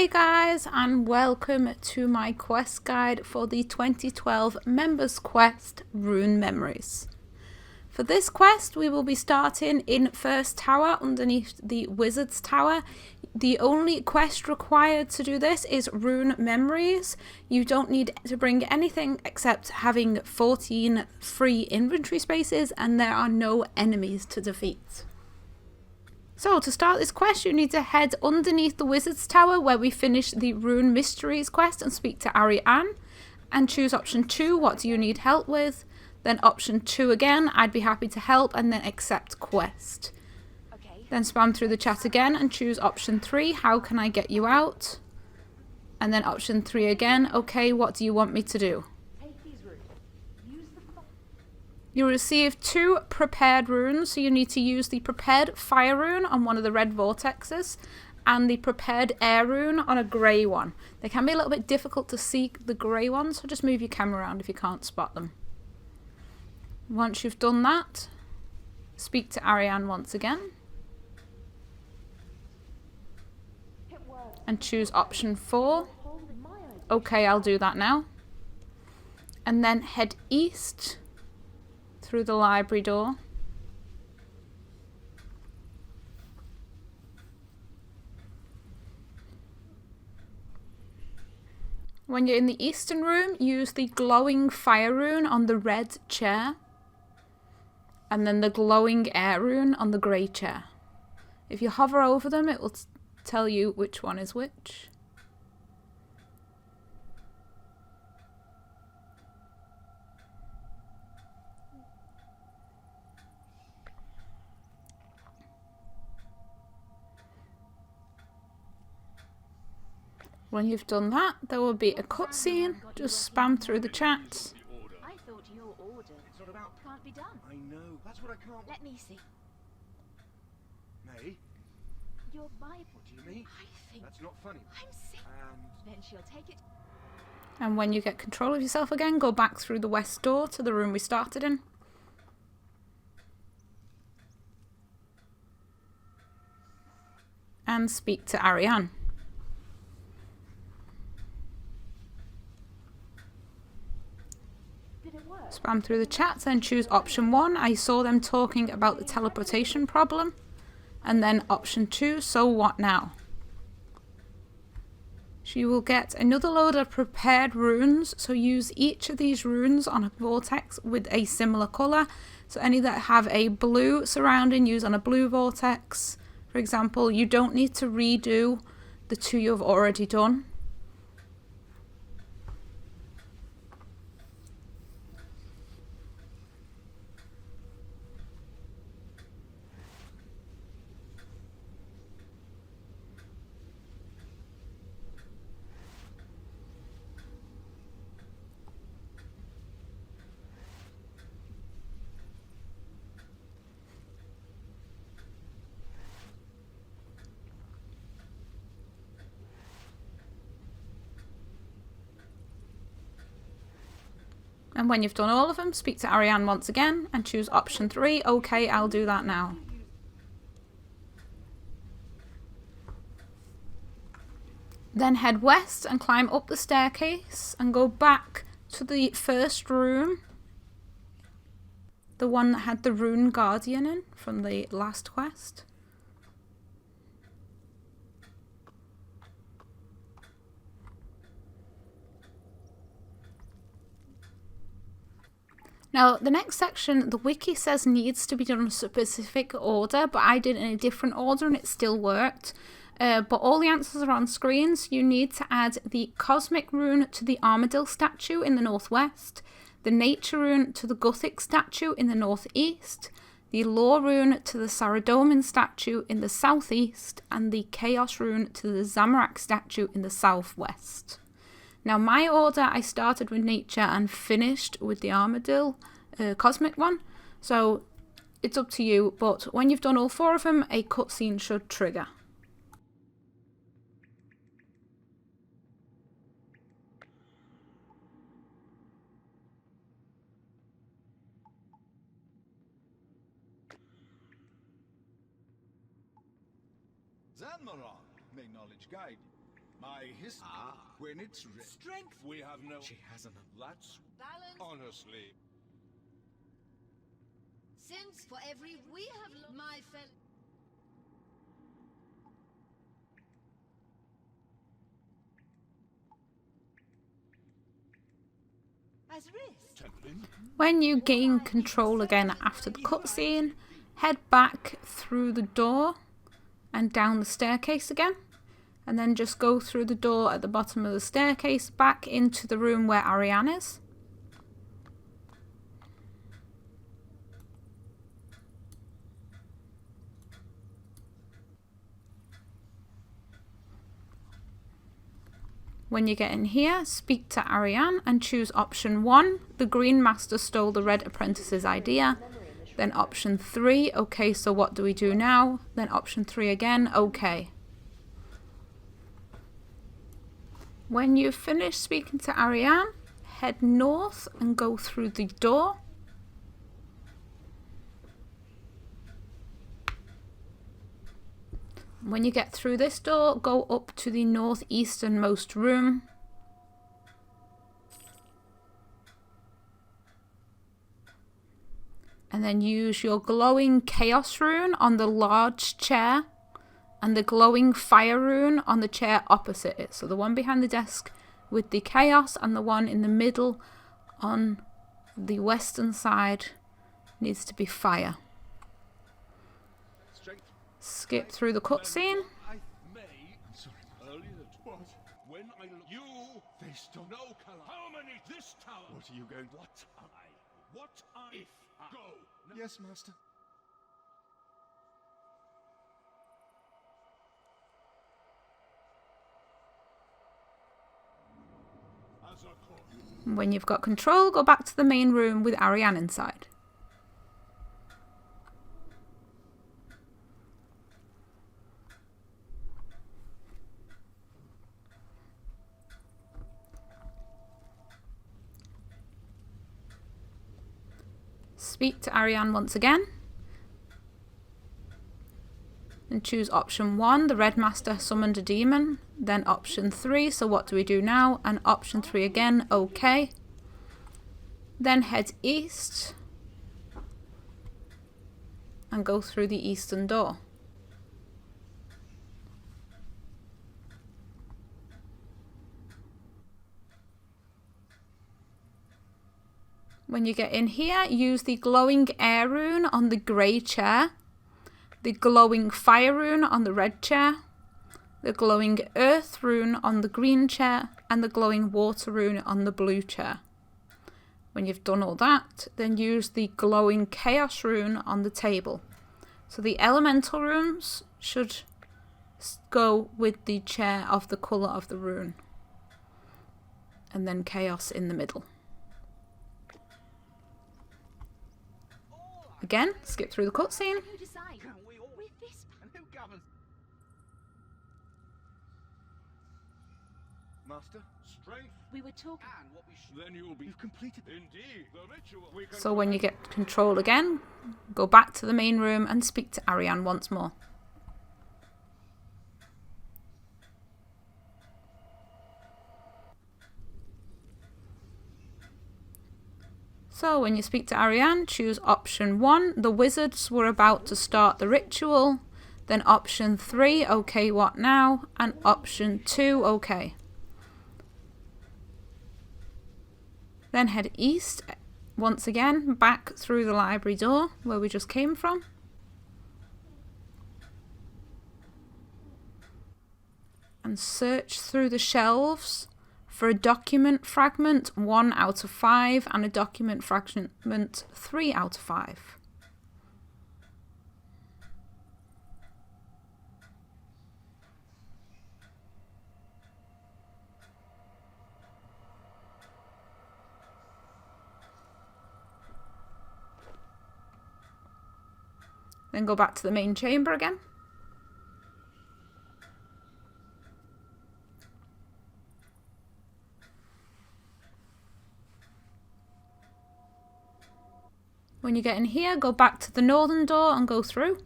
Hey guys, and welcome to my quest guide for the 2012 Members Quest Rune Memories. For this quest we will be starting in First Tower underneath the Wizard's Tower. The only quest required to do this is Rune Memories. You don't need to bring anything except having 14 free inventory spaces, and there are no enemies to defeat. So to start this quest you need to head underneath the Wizard's Tower where we finish the Rune Mysteries quest and speak to Ariane, and choose option 2, what do you need help with, then option 2 again, I'd be happy to help, and then accept quest. Okay. Then spam through the chat again and choose option 3, how can I get you out, and then option 3 again, okay, what do you want me to do? You receive 2 prepared runes, so you need to use the prepared fire rune on one of the red vortexes and the prepared air rune on a grey one. They can be a little bit difficult to see, the grey ones, so just move your camera around if you can't spot them. Once you've done that, speak to Ariane once again and choose option 4. Okay, I'll do that now. And then head east through the library door. When you're in the eastern room, use the glowing fire rune on the red chair, and then the glowing air rune on the grey chair. If you hover over them, it will tell you which one is which. When you've done that, there will be a cutscene. Just spam through the chat. I thought your order can't be done. I know. That's what I can't. Let me see. May? Your Bible. What do you mean? I think That's not funny. I'm sick. Then she'll take it. And when you get control of yourself again, go back through the west door to the room we started in. And speak to Ariane. Spam through the chat, then choose option 1. I saw them talking about the teleportation problem. And then option 2, so what now? She will get another load of prepared runes, so use each of these runes on a vortex with a similar colour. So any that have a blue surrounding, use on a blue vortex. For example, you don't need to redo the 2 you've already done. And when you've done all of them, speak to Ariane once again and choose option 3. Okay, I'll do that now. Then head west and climb up the staircase and go back to the first room. The one that had the Rune Guardian in from the last quest. Now, the next section, the wiki says needs to be done in a specific order, but I did it in a different order and it still worked. But all the answers are on screen, so you need to add the Cosmic Rune to the Armadillo statue in the northwest, the Nature Rune to the Gothic statue in the northeast, the Law Rune to the Saradomin statue in the southeast, and the Chaos Rune to the Zamorak statue in the southwest. Now my order, I started with Nature and finished with the Armadillo Cosmic one, so it's up to you, but when you've done all 4 of them, a cutscene should trigger. Zanmaron, may knowledge guide you. My history. When it's ready. Strength. We have no. She has an. That's Balance. honestly. Since for every we have my fel. As risk. When you gain control again after the cutscene, head back through the door and down the staircase again. And then just go through the door at the bottom of the staircase back into the room where Ariane is. When you get in here, speak to Ariane and choose option 1. The Green Master stole the Red Apprentice's idea. Then option 3, okay, so what do we do now? Then option 3 again, okay. When you've finished speaking to Ariane, head north and go through the door. When you get through this door, go up to the northeasternmost room. And then use your glowing chaos rune on the large chair and the glowing fire rune on the chair opposite it. So the one behind the desk with the chaos and the one in the middle on the western side needs to be fire. Skip through the cutscene. I may. I'm sorry. Earlier. What? When I look. You. They stop. No color. How many? This tower. What are you going? What I? What I? If I go. No. Yes, master. As a court. When you've got control, go back to the main room with Ariane inside. Speak to Ariane once again and choose option 1, the Red Master summoned a demon, then option 3, so what do we do now, and option 3 again, okay. Then head east and go through the eastern door. When you get in here, use the glowing air rune on the grey chair, the glowing fire rune on the red chair, the glowing earth rune on the green chair, and the glowing water rune on the blue chair. When you've done all that, then use the glowing chaos rune on the table. So the elemental runes should go with the chair of the colour of the rune. And then chaos in the middle. Again, skip through the cutscene. You decide. Can we all? With this, And who governs? Master, strength. we were talking. And what we should. Then you'll be. You've completed. Indeed, the ritual. We can So when you get control again, go back to the main room and speak to Ariane once more. So when you speak to Ariane, choose option 1, the wizards were about to start the ritual, then option 3, okay, what now, and option 2, okay. Then head east, once again, back through the library door where we just came from. And search through the shelves for a document fragment 1 out of 5 and a document fragment 3 out of 5. Then go back to the main chamber again. When you get in here, go back to the northern door and go through.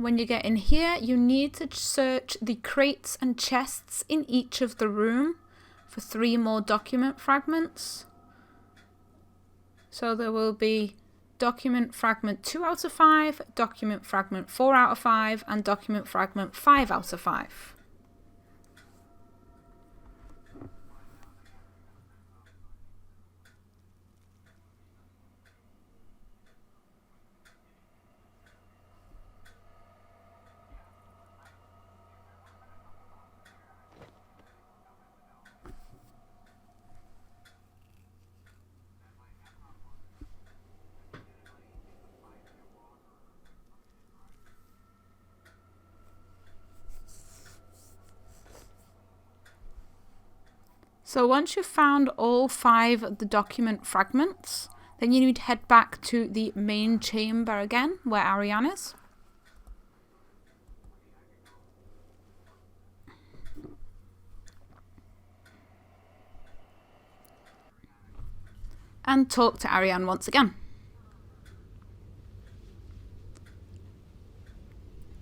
When you get in here, you need to search the crates and chests in each of the room for 3 more document fragments. So there will be document fragment 2 out of 5, document fragment 4 out of 5, and document fragment 5 out of 5. So once you've found all 5 of the document fragments, then you need to head back to the main chamber again, where Ariane is. And talk to Ariane once again.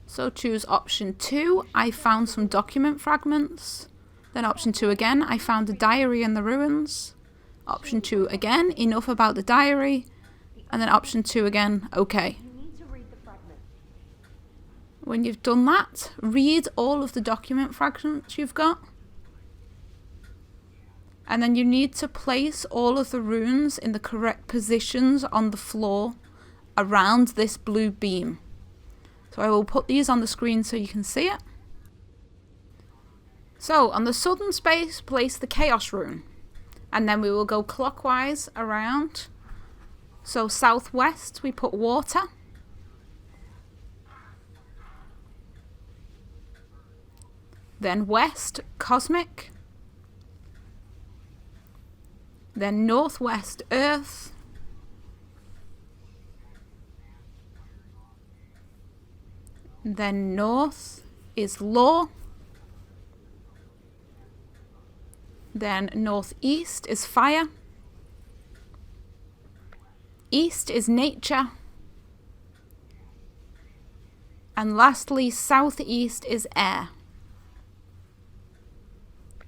So choose option 2, I found some document fragments. Then option 2 again, I found a diary in the ruins. Option 2 again, enough about the diary. And then option 2 again, okay. When you've done that, read all of the document fragments you've got. And then you need to place all of the runes in the correct positions on the floor around this blue beam. So I will put these on the screen so you can see it. So, on the southern space, place the Chaos Rune. And then we will go clockwise around. So, southwest, we put Water. Then west, Cosmic. Then northwest, Earth. Then north is Law. Then northeast is Fire. East is Nature. And lastly, southeast is Air.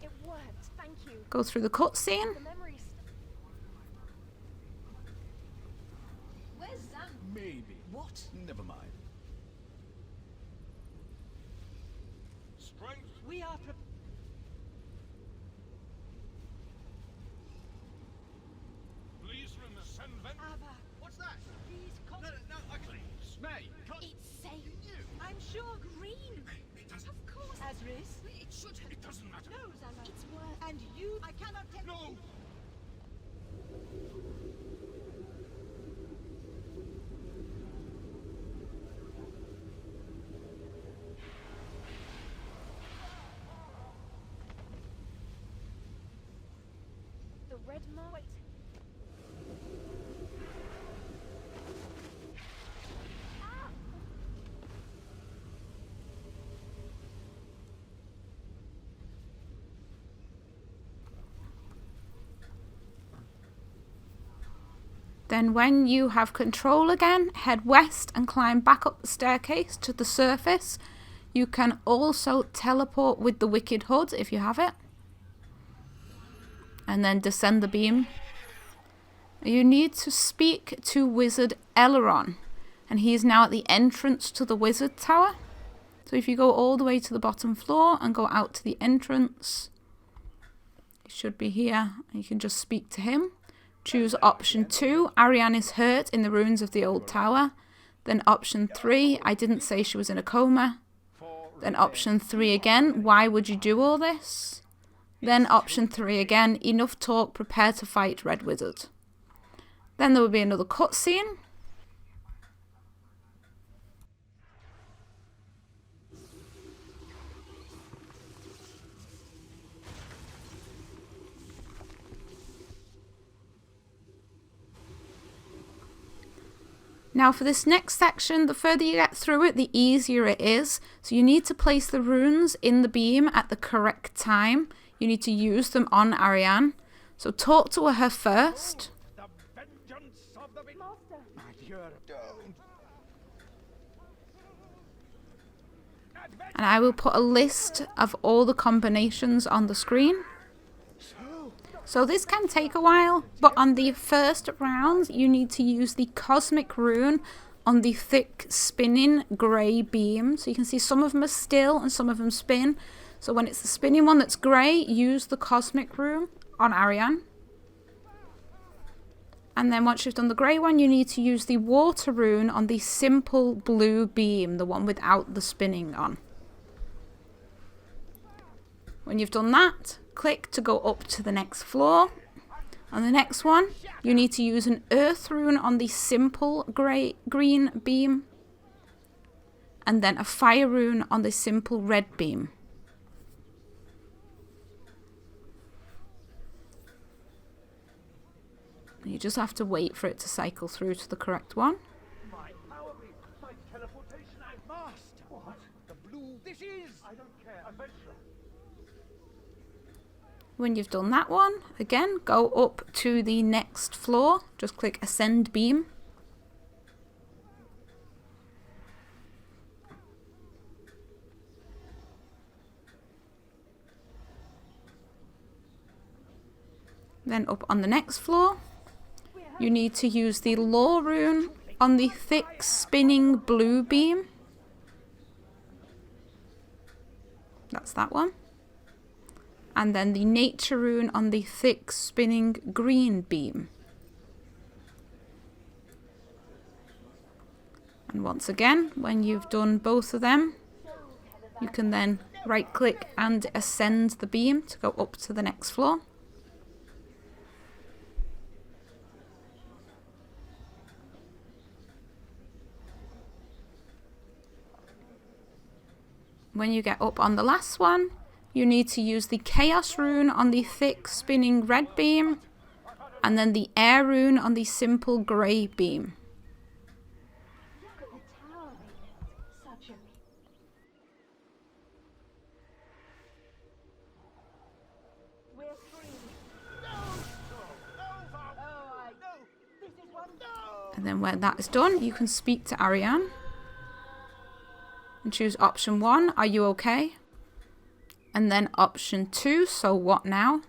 It worked, thank you. Go through the cutscene. The memories. Where's Zan? Maybe. What? Never mind. Strength. We are Please remember. Send Ava. What's that? Please come. No, actually. May. It's safe. You. I'm sure. Green. It doesn't. Of course. Azris. It should have. It doesn't matter. No, Zala. It's worth. And you. I cannot take. No. The red mark. Wait. Then when you have control again, head west and climb back up the staircase to the surface. You can also teleport with the Wicked Hood if you have it. And then descend the beam. You need to speak to Wizard Eleron. And he is now at the entrance to the Wizard Tower. So if you go all the way to the bottom floor and go out to the entrance, he should be here. And you can just speak to him. Choose option 2, Ariane is hurt in the ruins of the old tower. Then option 3, I didn't say she was in a coma. Then option 3 again, why would you do all this? Then option 3 again, enough talk, prepare to fight Red Wizard. Then there will be another cutscene. Now for this next section, the further you get through it, the easier it is. So you need to place the runes in the beam at the correct time. You need to use them on Ariane. So talk to her first. The vengeance of the big Master. My dear, don't. And I will put a list of all the combinations on the screen. So this can take a while, but on the first round you need to use the cosmic rune on the thick spinning grey beam. So you can see some of them are still and some of them spin. So when it's the spinning one that's grey, use the cosmic rune on Ariane. And then once you've done the grey one, you need to use the water rune on the simple blue beam, the one without the spinning on. When you've done that, click to go up to the next floor. On the next one, you need to use an earth rune on the simple green beam, and then a fire rune on the simple red beam. You just have to wait for it to cycle through to the correct one. My power beam, my teleportation master. What? The blue. This is. I don't care. Adventure. When you've done that one, again, go up to the next floor. Just click Ascend Beam. Then up on the next floor, you need to use the Law rune on the thick spinning blue beam. That's that one. And then the Nature rune on the thick spinning green beam. And once again, when you've done both of them, you can then right click and ascend the beam to go up to the next floor. When you get up on the last one, you need to use the Chaos rune on the thick spinning red beam, and then the Air rune on the simple grey beam. Look at the tower they built. Such a... We're free. This is one. And then when that is done, you can speak to Ariane and choose option 1, are you okay? And then option 2, so what now?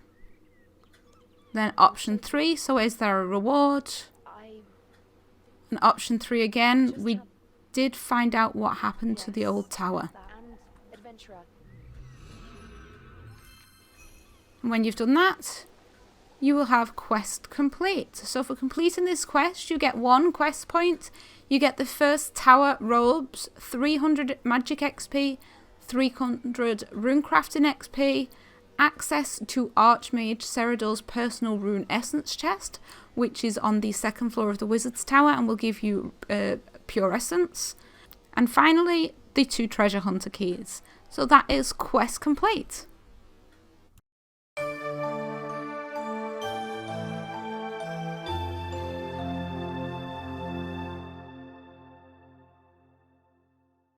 Then option 3, so is there a reward? And option 3 again, we did find out what happened to the old tower. And adventurer. And when you've done that, you will have quest complete. So for completing this quest, you get 1 quest point, you get the first tower robes, 300 magic XP, 300 runecrafting XP, access to Archmage Ceridul's personal rune essence chest, which is on the 2nd floor of the Wizard's Tower and will give you pure essence. And finally, the 2 treasure hunter keys. So that is quest complete.